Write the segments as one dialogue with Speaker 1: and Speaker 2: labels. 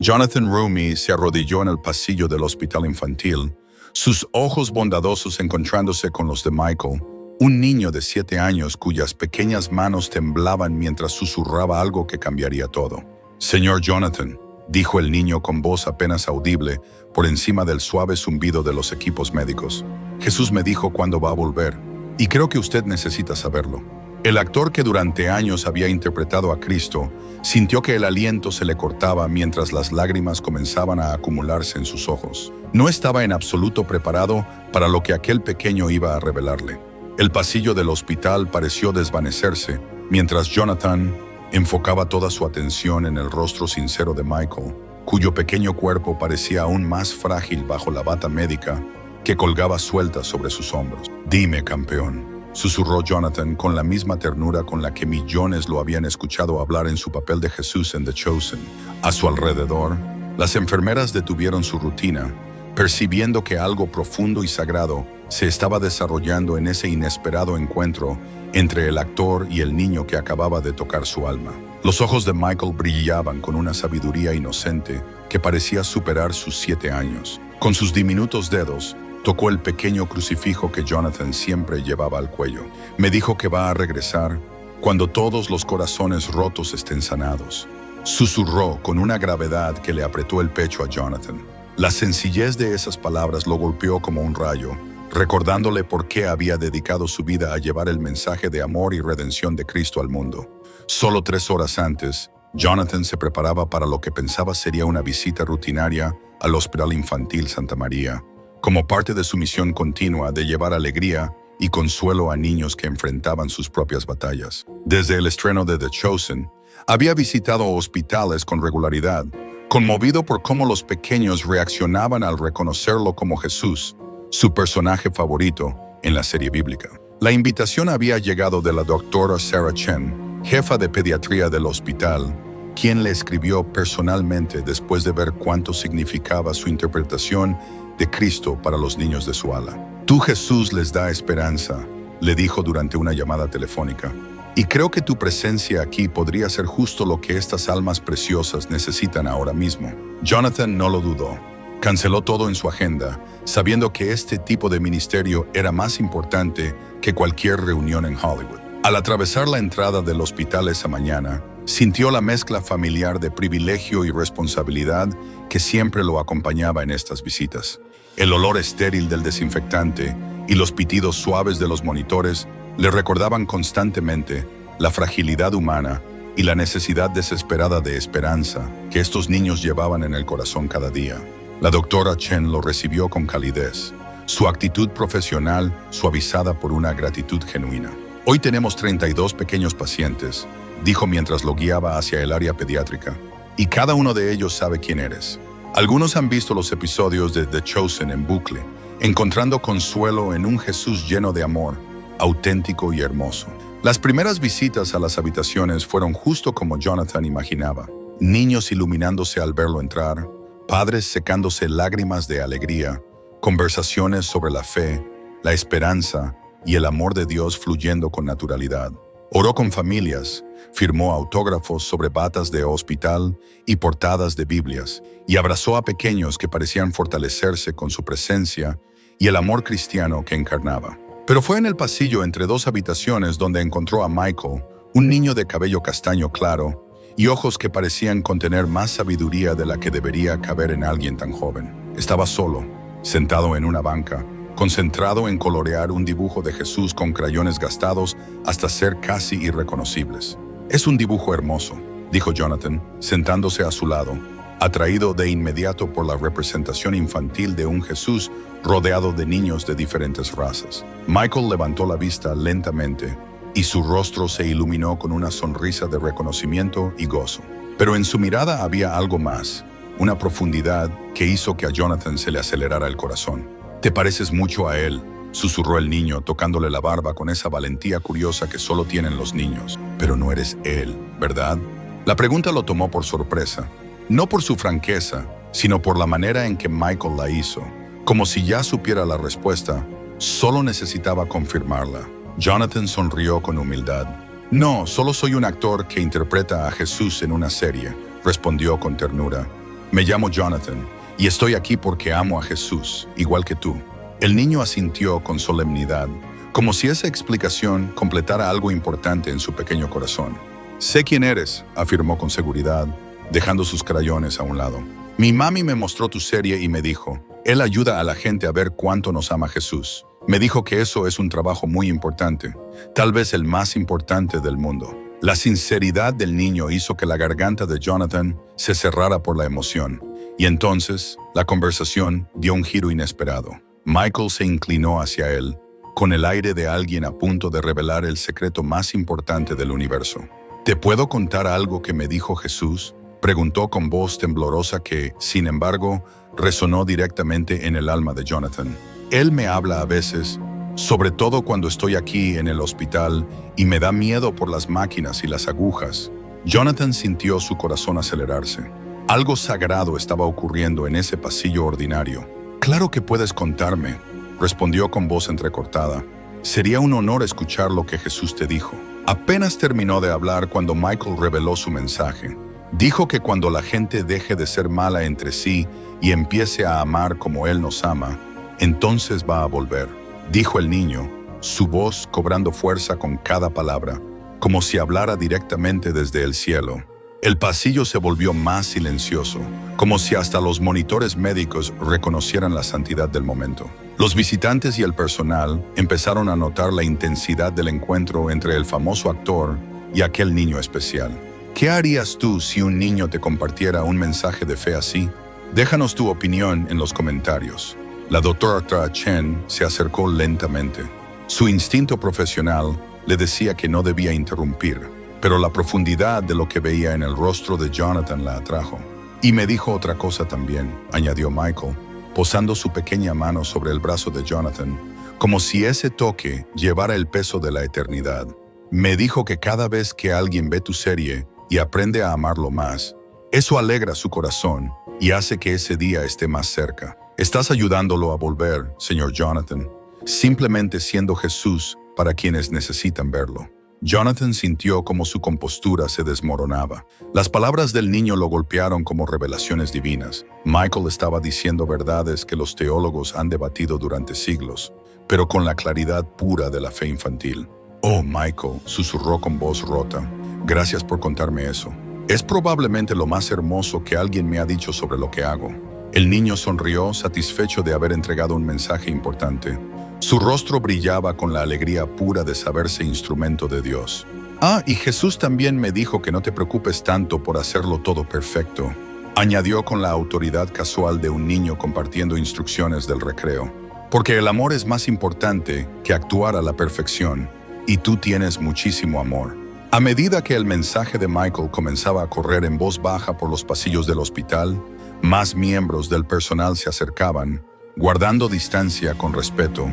Speaker 1: Jonathan Roumie se arrodilló en el pasillo del hospital infantil, sus ojos bondadosos encontrándose con los de Michael, un niño de 7 años cuyas pequeñas manos temblaban mientras susurraba algo que cambiaría todo. «Señor Jonathan», dijo el niño con voz apenas audible por encima del suave zumbido de los equipos médicos. «Jesús me dijo cuándo va a volver, y creo que usted necesita saberlo». El actor que durante años había interpretado a Cristo sintió que el aliento se le cortaba mientras las lágrimas comenzaban a acumularse en sus ojos. No estaba en absoluto preparado para lo que aquel pequeño iba a revelarle. El pasillo del hospital pareció desvanecerse mientras Jonathan enfocaba toda su atención en el rostro sincero de Michael, cuyo pequeño cuerpo parecía aún más frágil bajo la bata médica que colgaba suelta sobre sus hombros. «Dime, campeón», susurró Jonathan con la misma ternura con la que millones lo habían escuchado hablar en su papel de Jesús en The Chosen. A su alrededor, las enfermeras detuvieron su rutina, percibiendo que algo profundo y sagrado se estaba desarrollando en ese inesperado encuentro entre el actor y el niño que acababa de tocar su alma. Los ojos de Michael brillaban con una sabiduría inocente que parecía superar sus 7 años. Con sus diminutos dedos, tocó el pequeño crucifijo que Jonathan siempre llevaba al cuello. «Me dijo que va a regresar cuando todos los corazones rotos estén sanados», susurró con una gravedad que le apretó el pecho a Jonathan. La sencillez de esas palabras lo golpeó como un rayo, recordándole por qué había dedicado su vida a llevar el mensaje de amor y redención de Cristo al mundo. Solo 3 horas antes, Jonathan se preparaba para lo que pensaba sería una visita rutinaria al Hospital Infantil Santa María, como parte de su misión continua de llevar alegría y consuelo a niños que enfrentaban sus propias batallas. Desde el estreno de The Chosen, había visitado hospitales con regularidad, conmovido por cómo los pequeños reaccionaban al reconocerlo como Jesús, su personaje favorito en la serie bíblica. La invitación había llegado de la doctora Sarah Chen, jefa de pediatría del hospital, quien le escribió personalmente después de ver cuánto significaba su interpretación de Cristo para los niños de su ala. «Tú, Jesús, les da esperanza», le dijo durante una llamada telefónica. «Y creo que tu presencia aquí podría ser justo lo que estas almas preciosas necesitan ahora mismo». Jonathan no lo dudó. Canceló todo en su agenda, sabiendo que este tipo de ministerio era más importante que cualquier reunión en Hollywood. Al atravesar la entrada del hospital esa mañana, sintió la mezcla familiar de privilegio y responsabilidad que siempre lo acompañaba en estas visitas. El olor estéril del desinfectante y los pitidos suaves de los monitores le recordaban constantemente la fragilidad humana y la necesidad desesperada de esperanza que estos niños llevaban en el corazón cada día. La doctora Chen lo recibió con calidez, su actitud profesional suavizada por una gratitud genuina. «Hoy tenemos 32 pequeños pacientes», dijo mientras lo guiaba hacia el área pediátrica, «y cada uno de ellos sabe quién eres. Algunos han visto los episodios de The Chosen en bucle, encontrando consuelo en un Jesús lleno de amor, auténtico y hermoso». Las primeras visitas a las habitaciones fueron justo como Jonathan imaginaba. Niños iluminándose al verlo entrar, padres secándose lágrimas de alegría, conversaciones sobre la fe, la esperanza y el amor de Dios fluyendo con naturalidad. Oró con familias, firmó autógrafos sobre batas de hospital y portadas de Biblias, y abrazó a pequeños que parecían fortalecerse con su presencia y el amor cristiano que encarnaba. Pero fue en el pasillo entre 2 habitaciones donde encontró a Michael, un niño de cabello castaño claro y ojos que parecían contener más sabiduría de la que debería caber en alguien tan joven. Estaba solo, sentado en una banca, concentrado en colorear un dibujo de Jesús con crayones gastados hasta ser casi irreconocibles. «Es un dibujo hermoso», dijo Jonathan, sentándose a su lado, atraído de inmediato por la representación infantil de un Jesús rodeado de niños de diferentes razas. Michael levantó la vista lentamente y su rostro se iluminó con una sonrisa de reconocimiento y gozo. Pero en su mirada había algo más, una profundidad que hizo que a Jonathan se le acelerara el corazón. «Te pareces mucho a él», susurró el niño, tocándole la barba con esa valentía curiosa que solo tienen los niños. «Pero no eres él, ¿verdad?». La pregunta lo tomó por sorpresa, no por su franqueza, sino por la manera en que Michael la hizo. Como si ya supiera la respuesta, solo necesitaba confirmarla. Jonathan sonrió con humildad. «No, solo soy un actor que interpreta a Jesús en una serie», respondió con ternura. Me llamo Jonathan y estoy aquí porque amo a Jesús, igual que tú. El niño asintió con solemnidad, como si esa explicación completara algo importante en su pequeño corazón. Sé quién eres, afirmó con seguridad, dejando sus crayones a un lado. Mi mami me mostró tu serie y me dijo, él ayuda a la gente a ver cuánto nos ama Jesús. Me dijo que eso es un trabajo muy importante, tal vez el más importante del mundo. La sinceridad del niño hizo que la garganta de Jonathan se cerrara por la emoción, y entonces la conversación dio un giro inesperado. Michael se inclinó hacia él, con el aire de alguien a punto de revelar el secreto más importante del universo. ¿Te puedo contar algo que me dijo Jesús?, preguntó con voz temblorosa que, sin embargo, resonó directamente en el alma de Jonathan. Él me habla a veces, sobre todo cuando estoy aquí en el hospital y me da miedo por las máquinas y las agujas. Jonathan sintió su corazón acelerarse. Algo sagrado estaba ocurriendo en ese pasillo ordinario. Claro que puedes contarme, respondió con voz entrecortada. Sería un honor escuchar lo que Jesús te dijo. Apenas terminó de hablar cuando Michael reveló su mensaje. Dijo que cuando la gente deje de ser mala entre sí y empiece a amar como Él nos ama, entonces va a volver, dijo el niño, su voz cobrando fuerza con cada palabra, como si hablara directamente desde el cielo. El pasillo se volvió más silencioso, como si hasta los monitores médicos reconocieran la santidad del momento. Los visitantes y el personal empezaron a notar la intensidad del encuentro entre el famoso actor y aquel niño especial. ¿Qué harías tú si un niño te compartiera un mensaje de fe así? Déjanos tu opinión en los comentarios. La doctora Chen se acercó lentamente. Su instinto profesional le decía que no debía interrumpir, pero la profundidad de lo que veía en el rostro de Jonathan la atrajo. Y me dijo otra cosa también, añadió Michael, posando su pequeña mano sobre el brazo de Jonathan, como si ese toque llevara el peso de la eternidad. Me dijo que cada vez que alguien ve tu serie y aprende a amarlo más, eso alegra su corazón y hace que ese día esté más cerca. Estás ayudándolo a volver, señor Jonathan, simplemente siendo Jesús para quienes necesitan verlo. Jonathan sintió como su compostura se desmoronaba. Las palabras del niño lo golpearon como revelaciones divinas. Michael estaba diciendo verdades que los teólogos han debatido durante siglos, pero con la claridad pura de la fe infantil. Oh, Michael, susurró con voz rota. Gracias por contarme eso. Es probablemente lo más hermoso que alguien me ha dicho sobre lo que hago. El niño sonrió, satisfecho de haber entregado un mensaje importante. Su rostro brillaba con la alegría pura de saberse instrumento de Dios. Ah, y Jesús también me dijo que no te preocupes tanto por hacerlo todo perfecto, añadió con la autoridad casual de un niño compartiendo instrucciones del recreo. Porque el amor es más importante que actuar a la perfección, y tú tienes muchísimo amor. A medida que el mensaje de Michael comenzaba a correr en voz baja por los pasillos del hospital, más miembros del personal se acercaban, guardando distancia con respeto,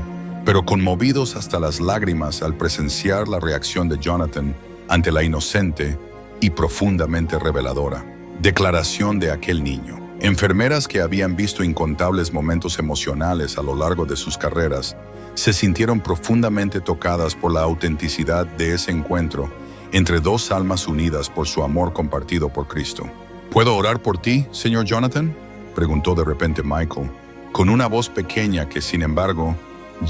Speaker 1: pero conmovidos hasta las lágrimas al presenciar la reacción de Jonathan ante la inocente y profundamente reveladora declaración de aquel niño. Enfermeras que habían visto incontables momentos emocionales a lo largo de sus carreras se sintieron profundamente tocadas por la autenticidad de ese encuentro entre dos almas unidas por su amor compartido por Cristo. ¿Puedo orar por ti, señor Jonathan?, preguntó de repente Michael, con una voz pequeña que, sin embargo,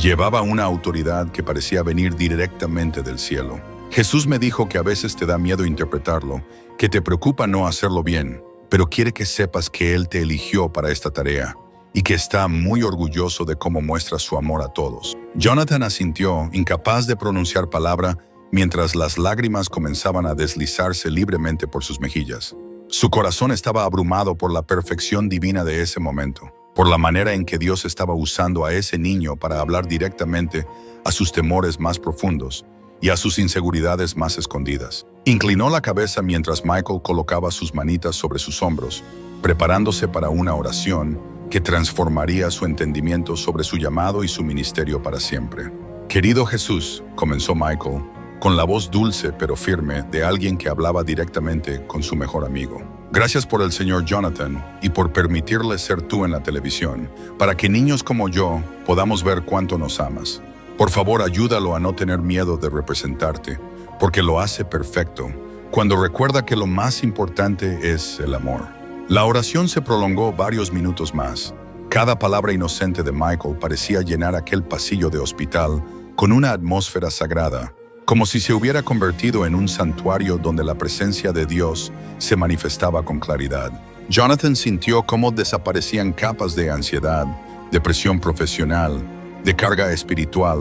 Speaker 1: llevaba una autoridad que parecía venir directamente del cielo. Jesús me dijo que a veces te da miedo interpretarlo, que te preocupa no hacerlo bien, pero quiere que sepas que Él te eligió para esta tarea y que está muy orgulloso de cómo muestras su amor a todos. Jonathan asintió, incapaz de pronunciar palabra, mientras las lágrimas comenzaban a deslizarse libremente por sus mejillas. Su corazón estaba abrumado por la perfección divina de ese momento, por la manera en que Dios estaba usando a ese niño para hablar directamente a sus temores más profundos y a sus inseguridades más escondidas. Inclinó la cabeza mientras Michael colocaba sus manitas sobre sus hombros, preparándose para una oración que transformaría su entendimiento sobre su llamado y su ministerio para siempre. Querido Jesús, comenzó Michael, con la voz dulce pero firme de alguien que hablaba directamente con su mejor amigo. Gracias por el señor Jonathan y por permitirle ser tú en la televisión, para que niños como yo podamos ver cuánto nos amas. Por favor, ayúdalo a no tener miedo de representarte, porque lo hace perfecto, cuando recuerda que lo más importante es el amor. La oración se prolongó varios minutos más. Cada palabra inocente de Michael parecía llenar aquel pasillo de hospital con una atmósfera sagrada, como si se hubiera convertido en un santuario donde la presencia de Dios se manifestaba con claridad. Jonathan sintió cómo desaparecían capas de ansiedad, depresión profesional, de carga espiritual,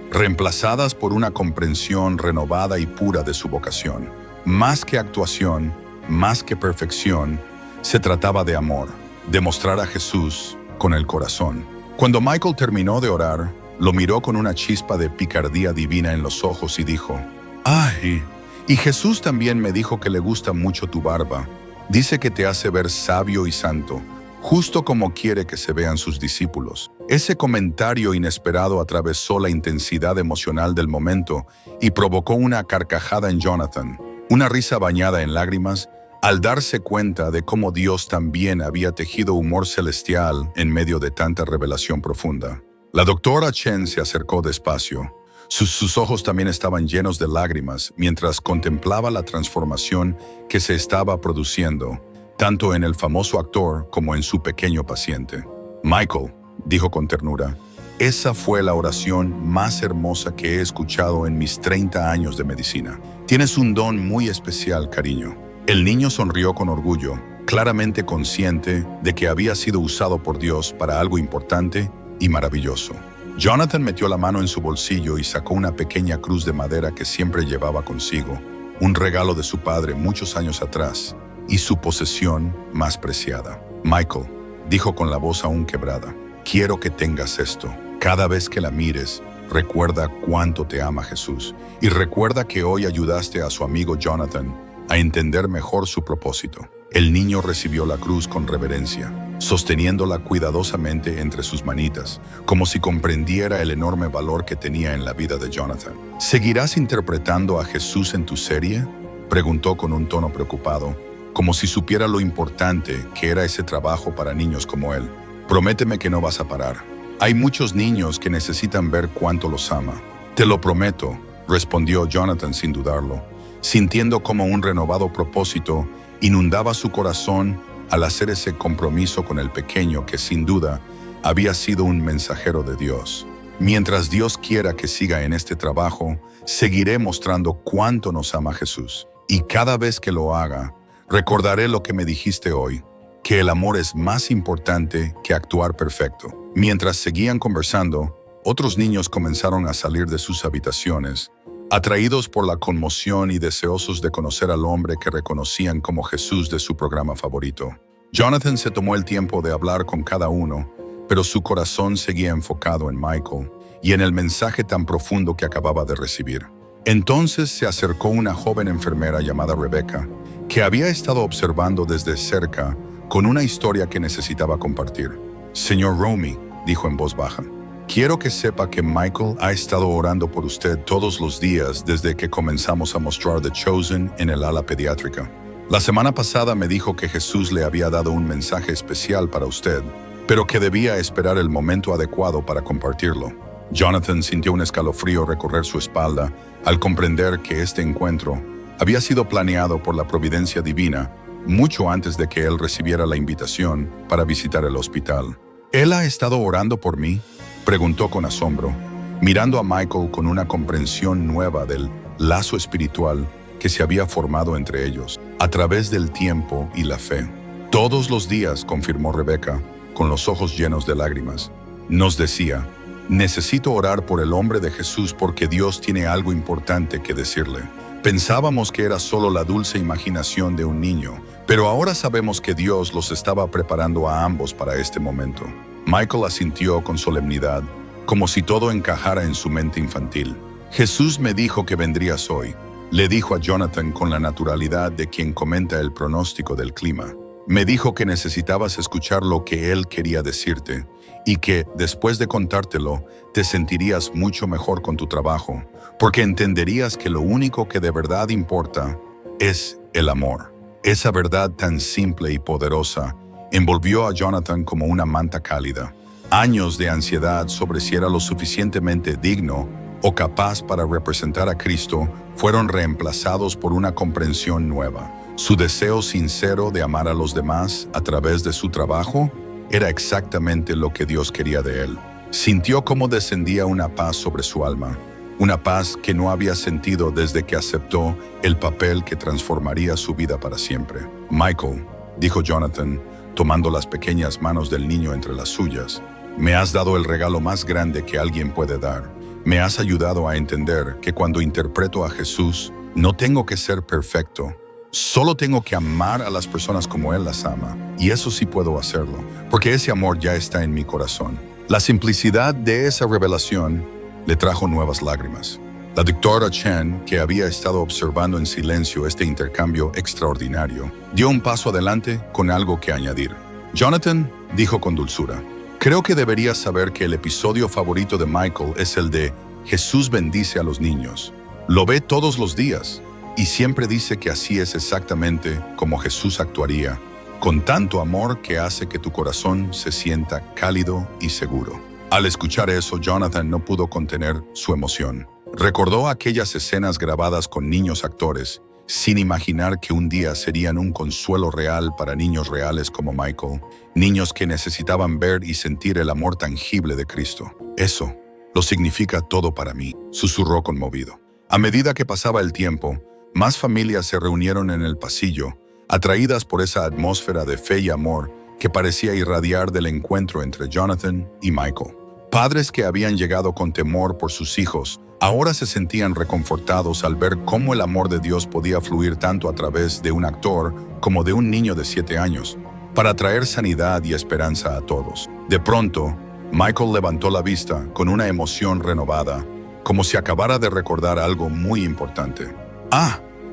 Speaker 1: reemplazadas por una comprensión renovada y pura de su vocación. Más que actuación, más que perfección, se trataba de amor, de mostrar a Jesús con el corazón. Cuando Michael terminó de orar, lo miró con una chispa de picardía divina en los ojos y dijo: ¡Ay! Y Jesús también me dijo que le gusta mucho tu barba. Dice que te hace ver sabio y santo, justo como quiere que se vean sus discípulos. Ese comentario inesperado atravesó la intensidad emocional del momento y provocó una carcajada en Jonathan, una risa bañada en lágrimas, al darse cuenta de cómo Dios también había tejido humor celestial en medio de tanta revelación profunda. La doctora Chen se acercó despacio. Sus ojos también estaban llenos de lágrimas mientras contemplaba la transformación que se estaba produciendo, tanto en el famoso actor como en su pequeño paciente. Michael, dijo con ternura, esa fue la oración más hermosa que he escuchado en mis 30 años de medicina. Tienes un don muy especial, cariño. El niño sonrió con orgullo, claramente consciente de que había sido usado por Dios para algo importante y maravilloso. Jonathan metió la mano en su bolsillo y sacó una pequeña cruz de madera que siempre llevaba consigo, un regalo de su padre muchos años atrás, y su posesión más preciada. Michael, dijo con la voz aún quebrada, quiero que tengas esto. Cada vez que la mires, recuerda cuánto te ama Jesús, y recuerda que hoy ayudaste a su amigo Jonathan a entender mejor su propósito. El niño recibió la cruz con reverencia, sosteniéndola cuidadosamente entre sus manitas, como si comprendiera el enorme valor que tenía en la vida de Jonathan. ¿Seguirás interpretando a Jesús en tu serie?, preguntó con un tono preocupado, como si supiera lo importante que era ese trabajo para niños como él. Prométeme que no vas a parar. Hay muchos niños que necesitan ver cuánto los ama. Te lo prometo, respondió Jonathan sin dudarlo, sintiendo como un renovado propósito inundaba su corazón al hacer ese compromiso con el pequeño que sin duda había sido un mensajero de Dios. Mientras Dios quiera que siga en este trabajo, seguiré mostrando cuánto nos ama Jesús. Y cada vez que lo haga, recordaré lo que me dijiste hoy, que el amor es más importante que actuar perfecto. Mientras seguían conversando, otros niños comenzaron a salir de sus habitaciones, atraídos por la conmoción y deseosos de conocer al hombre que reconocían como Jesús de su programa favorito. Jonathan se tomó el tiempo de hablar con cada uno, pero su corazón seguía enfocado en Michael y en el mensaje tan profundo que acababa de recibir. Entonces se acercó una joven enfermera llamada Rebecca, que había estado observando desde cerca con una historia que necesitaba compartir. Señor Romy, dijo en voz baja, quiero que sepa que Michael ha estado orando por usted todos los días desde que comenzamos a mostrar The Chosen en el ala pediátrica. La semana pasada me dijo que Jesús le había dado un mensaje especial para usted, pero que debía esperar el momento adecuado para compartirlo. Jonathan sintió un escalofrío recorrer su espalda al comprender que este encuentro había sido planeado por la providencia divina mucho antes de que él recibiera la invitación para visitar el hospital. ¿Él ha estado orando por mí?, preguntó con asombro, mirando a Michael con una comprensión nueva del lazo espiritual que se había formado entre ellos a través del tiempo y la fe. Todos los días, confirmó Rebecca, con los ojos llenos de lágrimas. Nos decía, necesito orar por el hombre de Jesús porque Dios tiene algo importante que decirle. Pensábamos que era solo la dulce imaginación de un niño, pero ahora sabemos que Dios los estaba preparando a ambos para este momento. Michael asintió con solemnidad, como si todo encajara en su mente infantil. Jesús me dijo que vendrías hoy, le dijo a Jonathan con la naturalidad de quien comenta el pronóstico del clima. Me dijo que necesitabas escuchar lo que él quería decirte y que, después de contártelo, te sentirías mucho mejor con tu trabajo, porque entenderías que lo único que de verdad importa es el amor. Esa verdad tan simple y poderosa envolvió a Jonathan como una manta cálida. Años de ansiedad sobre si era lo suficientemente digno o capaz para representar a Cristo fueron reemplazados por una comprensión nueva. Su deseo sincero de amar a los demás a través de su trabajo era exactamente lo que Dios quería de él. Sintió cómo descendía una paz sobre su alma, una paz que no había sentido desde que aceptó el papel que transformaría su vida para siempre. Michael, dijo Jonathan, tomando las pequeñas manos del niño entre las suyas, me has dado el regalo más grande que alguien puede dar. Me has ayudado a entender que cuando interpreto a Jesús, no tengo que ser perfecto. Solo tengo que amar a las personas como Él las ama. Y eso sí puedo hacerlo, porque ese amor ya está en mi corazón. La simplicidad de esa revelación le trajo nuevas lágrimas. La doctora Chen, que había estado observando en silencio este intercambio extraordinario, dio un paso adelante con algo que añadir. Jonathan dijo con dulzura, creo que deberías saber que el episodio favorito de Michael es el de Jesús bendice a los niños. Lo ve todos los días y siempre dice que así es exactamente como Jesús actuaría, con tanto amor que hace que tu corazón se sienta cálido y seguro. Al escuchar eso, Jonathan no pudo contener su emoción. Recordó aquellas escenas grabadas con niños actores, sin imaginar que un día serían un consuelo real para niños reales como Michael, niños que necesitaban ver y sentir el amor tangible de Cristo. Eso lo significa todo para mí, susurró conmovido. A medida que pasaba el tiempo, más familias se reunieron en el pasillo, atraídas por esa atmósfera de fe y amor que parecía irradiar del encuentro entre Jonathan y Michael. Padres que habían llegado con temor por sus hijos, ahora se sentían reconfortados al ver cómo el amor de Dios podía fluir tanto a través de un actor como de un niño de 7 años, para traer sanidad y esperanza a todos. De pronto, Michael levantó la vista con una emoción renovada, como si acabara de recordar algo muy importante.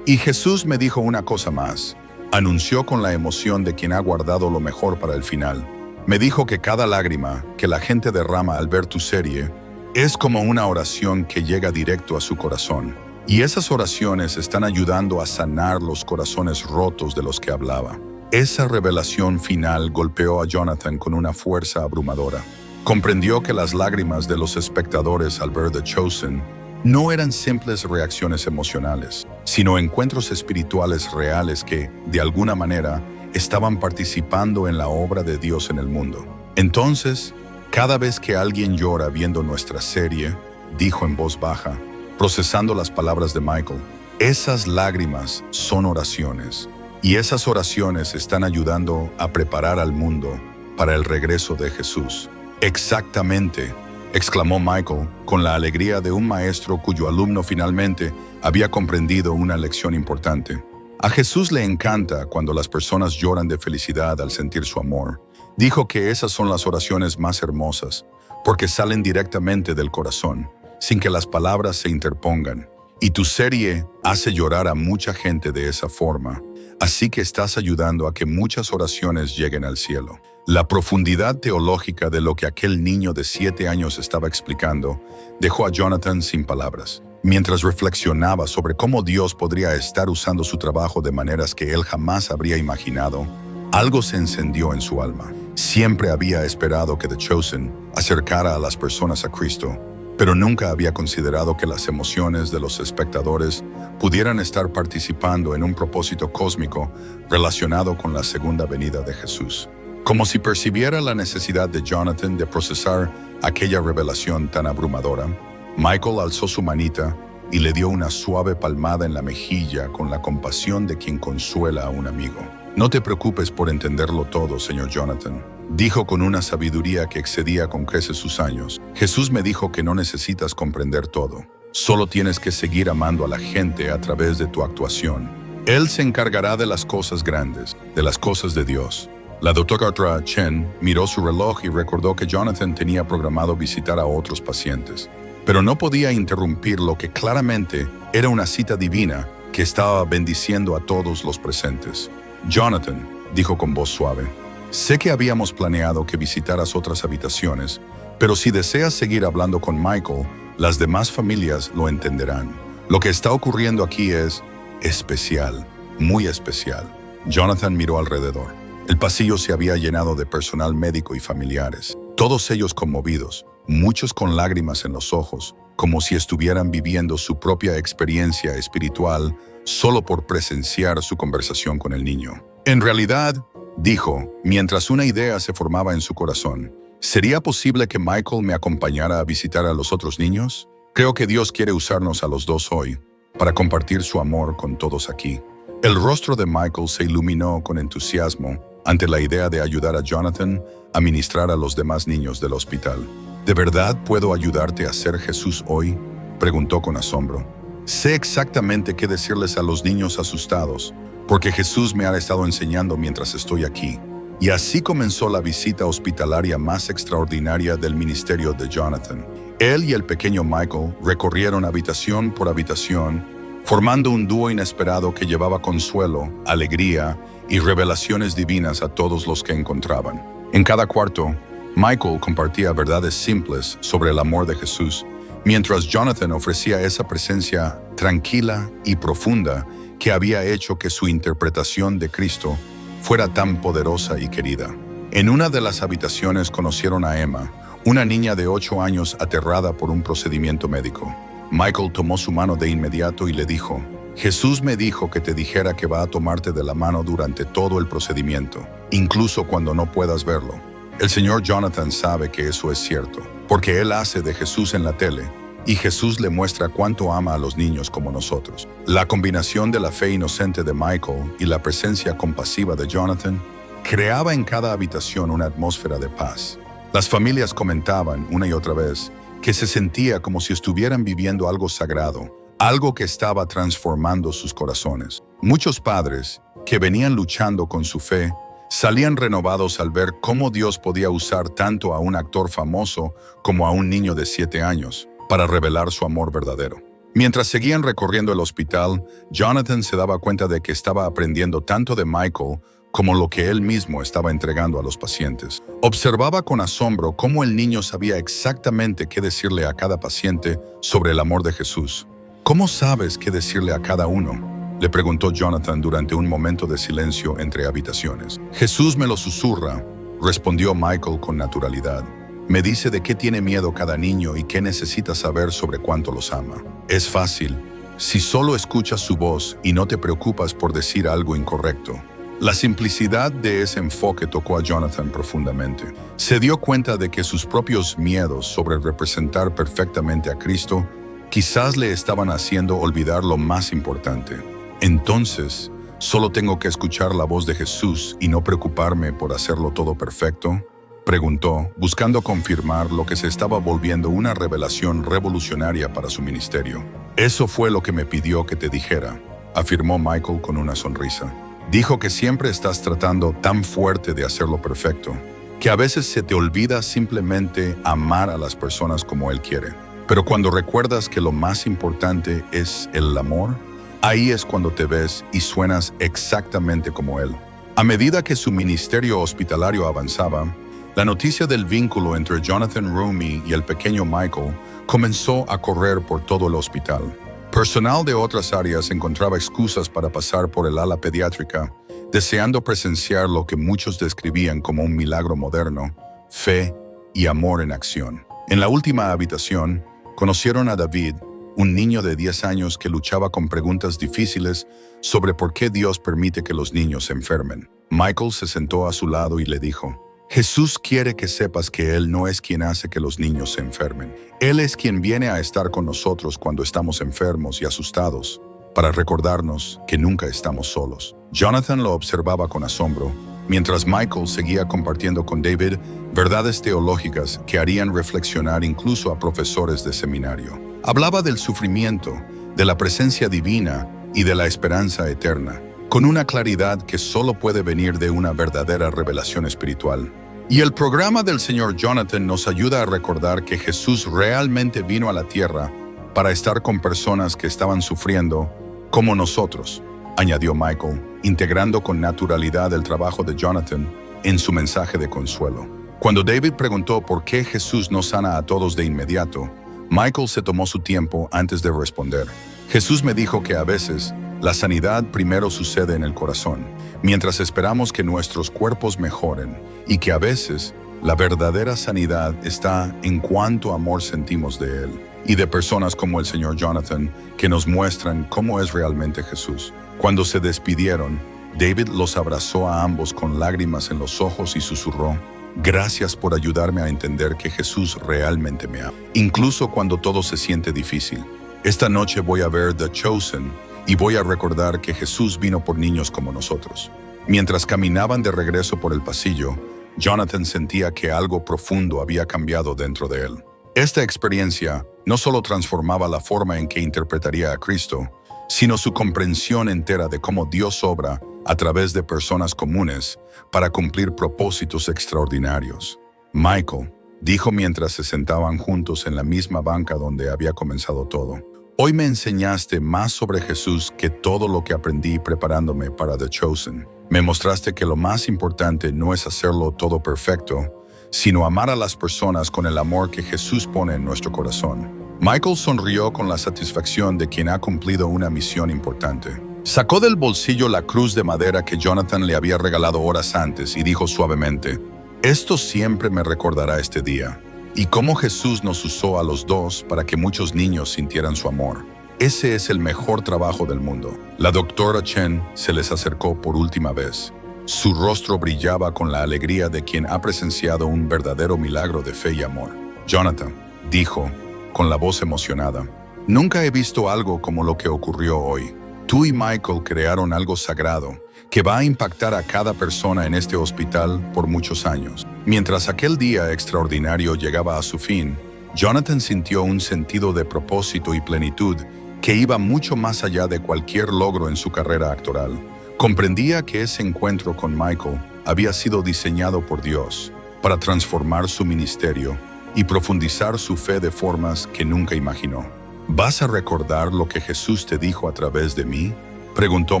Speaker 1: Y Jesús me dijo una cosa más, anunció con la emoción de quien ha guardado lo mejor para el final. Me dijo que cada lágrima que la gente derrama al ver tu serie es como una oración que llega directo a su corazón. Y esas oraciones están ayudando a sanar los corazones rotos de los que hablaba. Esa revelación final golpeó a Jonathan con una fuerza abrumadora. Comprendió que las lágrimas de los espectadores al ver The Chosen no eran simples reacciones emocionales, sino encuentros espirituales reales que, de alguna manera, estaban participando en la obra de Dios en el mundo. Entonces, cada vez que alguien llora viendo nuestra serie, dijo en voz baja, procesando las palabras de Michael, esas lágrimas son oraciones, y esas oraciones están ayudando a preparar al mundo para el regreso de Jesús. Exactamente, exclamó Michael con la alegría de un maestro cuyo alumno finalmente había comprendido una lección importante. A Jesús le encanta cuando las personas lloran de felicidad al sentir su amor. Dijo que esas son las oraciones más hermosas, porque salen directamente del corazón, sin que las palabras se interpongan. Y tu serie hace llorar a mucha gente de esa forma, así que estás ayudando a que muchas oraciones lleguen al cielo. La profundidad teológica de lo que aquel niño de 7 años estaba explicando dejó a Jonathan sin palabras. Mientras reflexionaba sobre cómo Dios podría estar usando su trabajo de maneras que él jamás habría imaginado, algo se encendió en su alma. Siempre había esperado que The Chosen acercara a las personas a Cristo, pero nunca había considerado que las emociones de los espectadores pudieran estar participando en un propósito cósmico relacionado con la segunda venida de Jesús. Como si percibiera la necesidad de Jonathan de procesar aquella revelación tan abrumadora, Michael alzó su manita y le dio una suave palmada en la mejilla con la compasión de quien consuela a un amigo. No te preocupes por entenderlo todo, señor Jonathan, dijo con una sabiduría que excedía con creces sus años. Jesús me dijo que no necesitas comprender todo. Solo tienes que seguir amando a la gente a través de tu actuación. Él se encargará de las cosas grandes, de las cosas de Dios. La doctora Chen miró su reloj y recordó que Jonathan tenía programado visitar a otros pacientes, pero no podía interrumpir lo que claramente era una cita divina que estaba bendiciendo a todos los presentes. Jonathan, dijo con voz suave, sé que habíamos planeado que visitaras otras habitaciones, pero si deseas seguir hablando con Michael, las demás familias lo entenderán. Lo que está ocurriendo aquí es especial, muy especial. Jonathan miró alrededor. El pasillo se había llenado de personal médico y familiares, todos ellos conmovidos, muchos con lágrimas en los ojos, como si estuvieran viviendo su propia experiencia espiritual solo por presenciar su conversación con el niño. En realidad, dijo, mientras una idea se formaba en su corazón, ¿sería posible que Michael me acompañara a visitar a los otros niños? Creo que Dios quiere usarnos a los dos hoy para compartir su amor con todos aquí. El rostro de Michael se iluminó con entusiasmo ante la idea de ayudar a Jonathan a ministrar a los demás niños del hospital. ¿De verdad puedo ayudarte a ser Jesús hoy?, preguntó con asombro. Sé exactamente qué decirles a los niños asustados, porque Jesús me ha estado enseñando mientras estoy aquí. Y así comenzó la visita hospitalaria más extraordinaria del ministerio de Jonathan. Él y el pequeño Michael recorrieron habitación por habitación, formando un dúo inesperado que llevaba consuelo, alegría y revelaciones divinas a todos los que encontraban. En cada cuarto, Michael compartía verdades simples sobre el amor de Jesús, mientras Jonathan ofrecía esa presencia tranquila y profunda que había hecho que su interpretación de Cristo fuera tan poderosa y querida. En una de las habitaciones conocieron a Emma, una niña de 8 años aterrada por un procedimiento médico. Michael tomó su mano de inmediato y le dijo, Jesús me dijo que te dijera que va a tomarte de la mano durante todo el procedimiento, incluso cuando no puedas verlo. El señor Jonathan sabe que eso es cierto, porque él hace de Jesús en la tele, y Jesús le muestra cuánto ama a los niños como nosotros. La combinación de la fe inocente de Michael y la presencia compasiva de Jonathan creaba en cada habitación una atmósfera de paz. Las familias comentaban una y otra vez que se sentía como si estuvieran viviendo algo sagrado, algo que estaba transformando sus corazones. Muchos padres, que venían luchando con su fe, salían renovados al ver cómo Dios podía usar tanto a un actor famoso como a un niño de 7 años para revelar su amor verdadero. Mientras seguían recorriendo el hospital, Jonathan se daba cuenta de que estaba aprendiendo tanto de Michael como lo que él mismo estaba entregando a los pacientes. Observaba con asombro cómo el niño sabía exactamente qué decirle a cada paciente sobre el amor de Jesús. ¿Cómo sabes qué decirle a cada uno?, le preguntó Jonathan durante un momento de silencio entre habitaciones. Jesús me lo susurra, respondió Michael con naturalidad. Me dice de qué tiene miedo cada niño y qué necesita saber sobre cuánto los ama. Es fácil, si solo escuchas su voz y no te preocupas por decir algo incorrecto. La simplicidad de ese enfoque tocó a Jonathan profundamente. Se dio cuenta de que sus propios miedos sobre representar perfectamente a Cristo quizás le estaban haciendo olvidar lo más importante. Entonces, ¿solo tengo que escuchar la voz de Jesús y no preocuparme por hacerlo todo perfecto?, preguntó, buscando confirmar lo que se estaba volviendo una revelación revolucionaria para su ministerio. Eso fue lo que me pidió que te dijera, afirmó Michael con una sonrisa. Dijo que siempre estás tratando tan fuerte de hacerlo perfecto, que a veces se te olvida simplemente amar a las personas como Él quiere. Pero cuando recuerdas que lo más importante es el amor, ahí es cuando te ves y suenas exactamente como Él. A medida que su ministerio hospitalario avanzaba, la noticia del vínculo entre Jonathan Roumie y el pequeño Michael comenzó a correr por todo el hospital. Personal de otras áreas encontraba excusas para pasar por el ala pediátrica, deseando presenciar lo que muchos describían como un milagro moderno, fe y amor en acción. En la última habitación, conocieron a David, un niño de 10 años que luchaba con preguntas difíciles sobre por qué Dios permite que los niños se enfermen. Michael se sentó a su lado y le dijo, Jesús quiere que sepas que Él no es quien hace que los niños se enfermen. Él es quien viene a estar con nosotros cuando estamos enfermos y asustados, para recordarnos que nunca estamos solos. Jonathan lo observaba con asombro, mientras Michael seguía compartiendo con David verdades teológicas que harían reflexionar incluso a profesores de seminario. Hablaba del sufrimiento, de la presencia divina y de la esperanza eterna, con una claridad que solo puede venir de una verdadera revelación espiritual. Y el programa del Señor Jonathan nos ayuda a recordar que Jesús realmente vino a la tierra para estar con personas que estaban sufriendo como nosotros, añadió Michael, integrando con naturalidad el trabajo de Jonathan en su mensaje de consuelo. Cuando David preguntó por qué Jesús no sana a todos de inmediato, Michael se tomó su tiempo antes de responder. Jesús me dijo que a veces la sanidad primero sucede en el corazón, mientras esperamos que nuestros cuerpos mejoren, y que a veces La verdadera sanidad está en cuánto amor sentimos de Él y de personas como el Señor Jonathan que nos muestran cómo es realmente Jesús. Cuando se despidieron, David los abrazó a ambos con lágrimas en los ojos y susurró: «Gracias por ayudarme a entender que Jesús realmente me ama, incluso cuando todo se siente difícil. Esta noche voy a ver The Chosen y voy a recordar que Jesús vino por niños como nosotros». Mientras caminaban de regreso por el pasillo, Jonathan sentía que algo profundo había cambiado dentro de él. Esta experiencia no solo transformaba la forma en que interpretaría a Cristo, sino su comprensión entera de cómo Dios obra a través de personas comunes para cumplir propósitos extraordinarios. «Michael», dijo mientras se sentaban juntos en la misma banca donde había comenzado todo, «hoy me enseñaste más sobre Jesús que todo lo que aprendí preparándome para The Chosen. Me mostraste que lo más importante no es hacerlo todo perfecto, sino amar a las personas con el amor que Jesús pone en nuestro corazón». Michael sonrió con la satisfacción de quien ha cumplido una misión importante. Sacó del bolsillo la cruz de madera que Jonathan le había regalado horas antes y dijo suavemente: «Esto siempre me recordará este día, y cómo Jesús nos usó a los dos para que muchos niños sintieran su amor. Ese es el mejor trabajo del mundo». La doctora Chen se les acercó por última vez. Su rostro brillaba con la alegría de quien ha presenciado un verdadero milagro de fe y amor. «Jonathan», dijo, con la voz emocionada, «nunca he visto algo como lo que ocurrió hoy. Tú y Michael crearon algo sagrado que va a impactar a cada persona en este hospital por muchos años». Mientras aquel día extraordinario llegaba a su fin, Jonathan sintió un sentido de propósito y plenitud que iba mucho más allá de cualquier logro en su carrera actoral. Comprendía que ese encuentro con Michael había sido diseñado por Dios para transformar su ministerio y profundizar su fe de formas que nunca imaginó. «¿Vas a recordar lo que Jesús te dijo a través de mí?», preguntó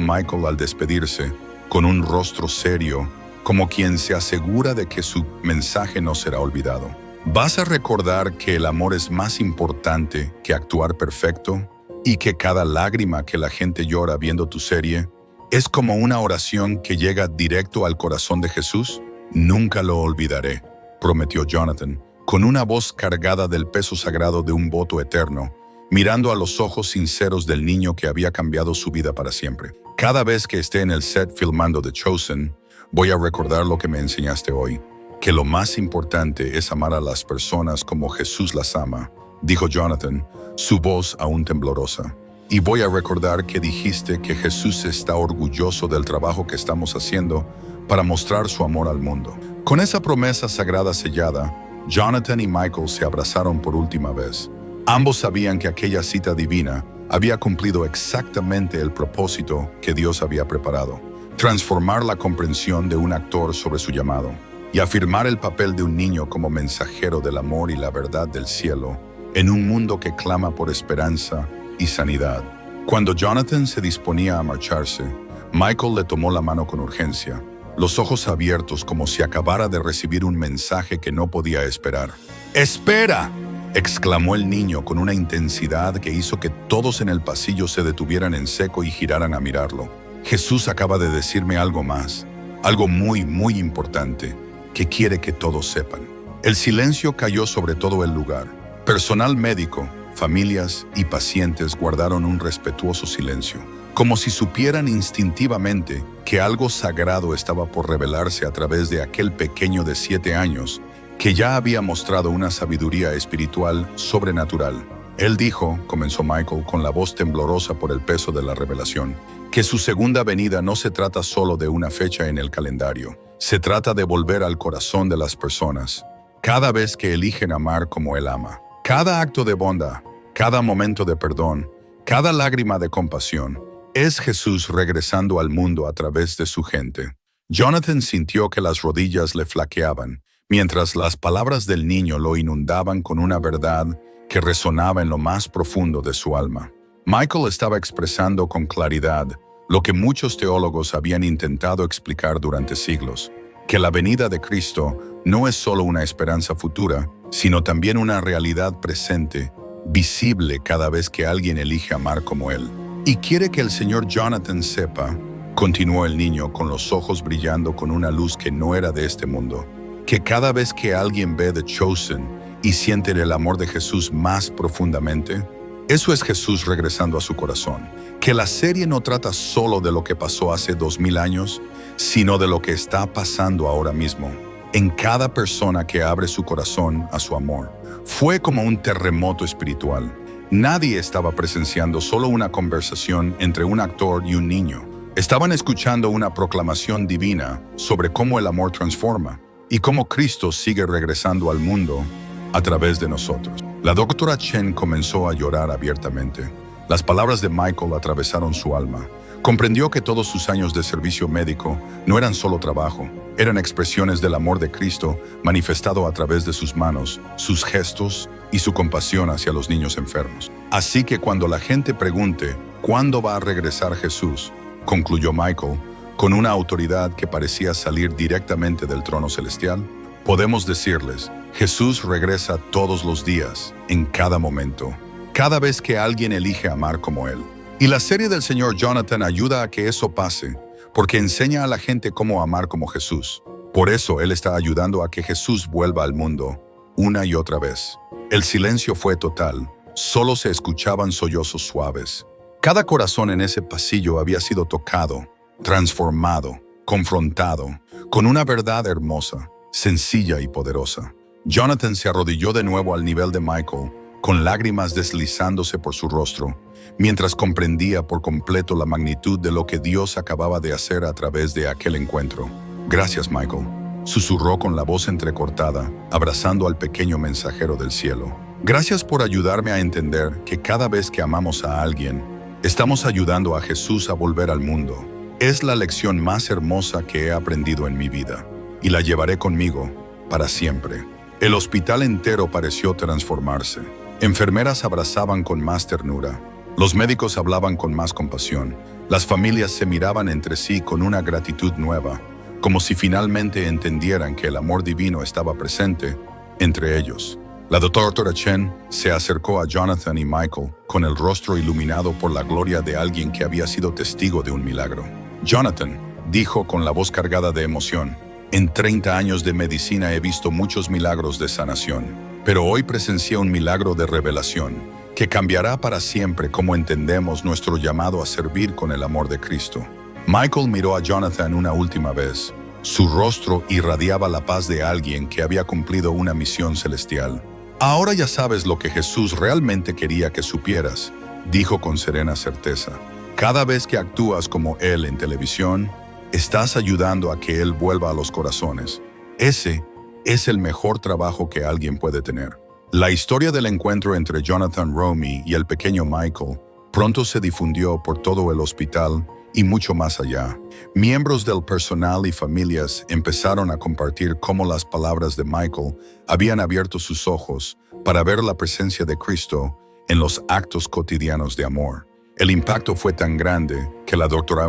Speaker 1: Michael al despedirse, con un rostro serio, como quien se asegura de que su mensaje no será olvidado. «¿Vas a recordar que el amor es más importante que actuar perfecto y que cada lágrima que la gente llora viendo tu serie es como una oración que llega directo al corazón de Jesús?» «Nunca lo olvidaré», prometió Jonathan, con una voz cargada del peso sagrado de un voto eterno, mirando a los ojos sinceros del niño que había cambiado su vida para siempre. «Cada vez que esté en el set filmando The Chosen, voy a recordar lo que me enseñaste hoy, que lo más importante es amar a las personas como Jesús las ama», dijo Jonathan, su voz aún temblorosa. «Y voy a recordar que dijiste que Jesús está orgulloso del trabajo que estamos haciendo para mostrar su amor al mundo». Con esa promesa sagrada sellada, Jonathan y Michael se abrazaron por última vez. Ambos sabían que aquella cita divina había cumplido exactamente el propósito que Dios había preparado: transformar la comprensión de un actor sobre su llamado y afirmar el papel de un niño como mensajero del amor y la verdad del cielo en un mundo que clama por esperanza y sanidad. Cuando Jonathan se disponía a marcharse, Michael le tomó la mano con urgencia, los ojos abiertos como si acabara de recibir un mensaje que no podía esperar. «¡Espera!», exclamó el niño con una intensidad que hizo que todos en el pasillo se detuvieran en seco y giraran a mirarlo. «Jesús acaba de decirme algo más, algo muy, muy importante, que quiere que todos sepan». El silencio cayó sobre todo el lugar. Personal médico, familias y pacientes guardaron un respetuoso silencio, como si supieran instintivamente que algo sagrado estaba por revelarse a través de aquel pequeño de 7 años que ya había mostrado una sabiduría espiritual sobrenatural. «Él dijo», comenzó Michael con la voz temblorosa por el peso de la revelación, «que su segunda venida no se trata solo de una fecha en el calendario. Se trata de volver al corazón de las personas, cada vez que eligen amar como Él ama. Cada acto de bondad, cada momento de perdón, cada lágrima de compasión, es Jesús regresando al mundo a través de su gente». Jonathan sintió que las rodillas le flaqueaban, mientras las palabras del niño lo inundaban con una verdad que resonaba en lo más profundo de su alma. Michael estaba expresando con claridad lo que muchos teólogos habían intentado explicar durante siglos: que la venida de Cristo no es solo una esperanza futura, sino también una realidad presente, visible cada vez que alguien elige amar como Él. «Y quiere que el señor Jonathan sepa», continuó el niño con los ojos brillando con una luz que no era de este mundo, que cada vez que alguien ve The Chosen y siente el amor de Jesús más profundamente, eso es Jesús regresando a su corazón. Que la serie no trata solo de lo que pasó hace 2000 años, sino de lo que está pasando ahora mismo, en cada persona que abre su corazón a su amor. Fue como un terremoto espiritual. Nadie estaba presenciando solo una conversación entre un actor y un niño. Estaban escuchando una proclamación divina sobre cómo el amor transforma y cómo Cristo sigue regresando al mundo a través de nosotros. La doctora Chen comenzó a llorar abiertamente. Las palabras de Michael atravesaron su alma. Comprendió que todos sus años de servicio médico no eran solo trabajo, eran expresiones del amor de Cristo manifestado a través de sus manos, sus gestos y su compasión hacia los niños enfermos. Así que cuando la gente pregunte ¿cuándo va a regresar Jesús?, concluyó Michael, con una autoridad que parecía salir directamente del trono celestial, podemos decirles, Jesús regresa todos los días, en cada momento, cada vez que alguien elige amar como Él. Y la serie del Sr. Jonathan ayuda a que eso pase, porque enseña a la gente cómo amar como Jesús. Por eso Él está ayudando a que Jesús vuelva al mundo, una y otra vez. El silencio fue total, solo se escuchaban sollozos suaves. Cada corazón en ese pasillo había sido tocado, transformado, confrontado, con una verdad hermosa, sencilla y poderosa. Jonathan se arrodilló de nuevo al nivel de Michael, con lágrimas deslizándose por su rostro, mientras comprendía por completo la magnitud de lo que Dios acababa de hacer a través de aquel encuentro. Gracias, Michael, susurró con la voz entrecortada, abrazando al pequeño mensajero del cielo. Gracias por ayudarme a entender que cada vez que amamos a alguien, estamos ayudando a Jesús a volver al mundo. Es la lección más hermosa que he aprendido en mi vida, y la llevaré conmigo para siempre. El hospital entero pareció transformarse. Enfermeras abrazaban con más ternura. Los médicos hablaban con más compasión. Las familias se miraban entre sí con una gratitud nueva, como si finalmente entendieran que el amor divino estaba presente entre ellos. La doctora Chen se acercó a Jonathan y Michael con el rostro iluminado por la gloria de alguien que había sido testigo de un milagro. Jonathan, dijo con la voz cargada de emoción, en 30 años de medicina he visto muchos milagros de sanación, pero hoy presencié un milagro de revelación que cambiará para siempre cómo entendemos nuestro llamado a servir con el amor de Cristo. Michael miró a Jonathan una última vez. Su rostro irradiaba la paz de alguien que había cumplido una misión celestial. Ahora ya sabes lo que Jesús realmente quería que supieras, dijo con serena certeza. Cada vez que actúas como Él en televisión, estás ayudando a que Él vuelva a los corazones. Ese es el mejor trabajo que alguien puede tener. La historia del encuentro entre Jonathan Romy y el pequeño Michael pronto se difundió por todo el hospital y mucho más allá. Miembros del personal y familias empezaron a compartir cómo las palabras de Michael habían abierto sus ojos para ver la presencia de Cristo en los actos cotidianos de amor. El impacto fue tan grande que la doctora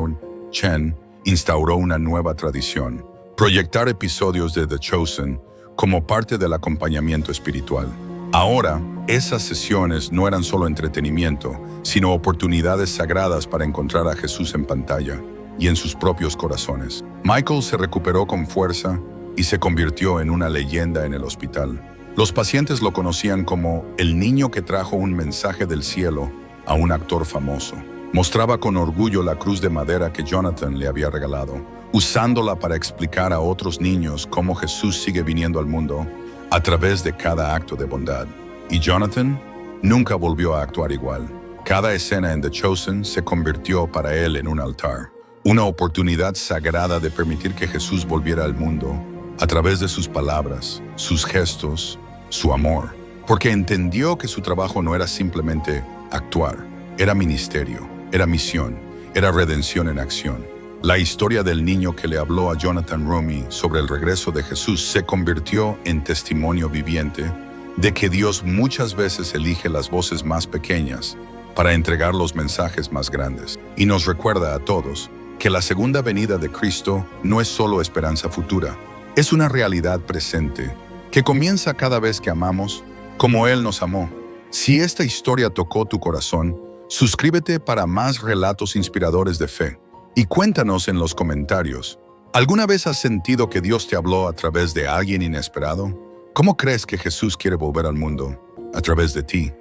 Speaker 1: Chen instauró una nueva tradición: proyectar episodios de The Chosen como parte del acompañamiento espiritual. Ahora, esas sesiones no eran solo entretenimiento, sino oportunidades sagradas para encontrar a Jesús en pantalla y en sus propios corazones. Michael se recuperó con fuerza y se convirtió en una leyenda en el hospital. Los pacientes lo conocían como el niño que trajo un mensaje del cielo a un actor famoso. Mostraba con orgullo la cruz de madera que Jonathan le había regalado, usándola para explicar a otros niños cómo Jesús sigue viniendo al mundo a través de cada acto de bondad. Y Jonathan nunca volvió a actuar igual. Cada escena en The Chosen se convirtió para él en un altar, una oportunidad sagrada de permitir que Jesús volviera al mundo a través de sus palabras, sus gestos, su amor, porque entendió que su trabajo no era simplemente actuar, era ministerio, era misión, era redención en acción. La historia del niño que le habló a Jonathan Romy sobre el regreso de Jesús se convirtió en testimonio viviente de que Dios muchas veces elige las voces más pequeñas para entregar los mensajes más grandes. Y nos recuerda a todos que la segunda venida de Cristo no es solo esperanza futura, es una realidad presente que comienza cada vez que amamos como Él nos amó. Si esta historia tocó tu corazón, suscríbete para más relatos inspiradores de fe y cuéntanos en los comentarios ¿Alguna vez has sentido que Dios te habló a través de alguien inesperado? ¿Cómo crees que Jesús quiere volver al mundo? A través de ti.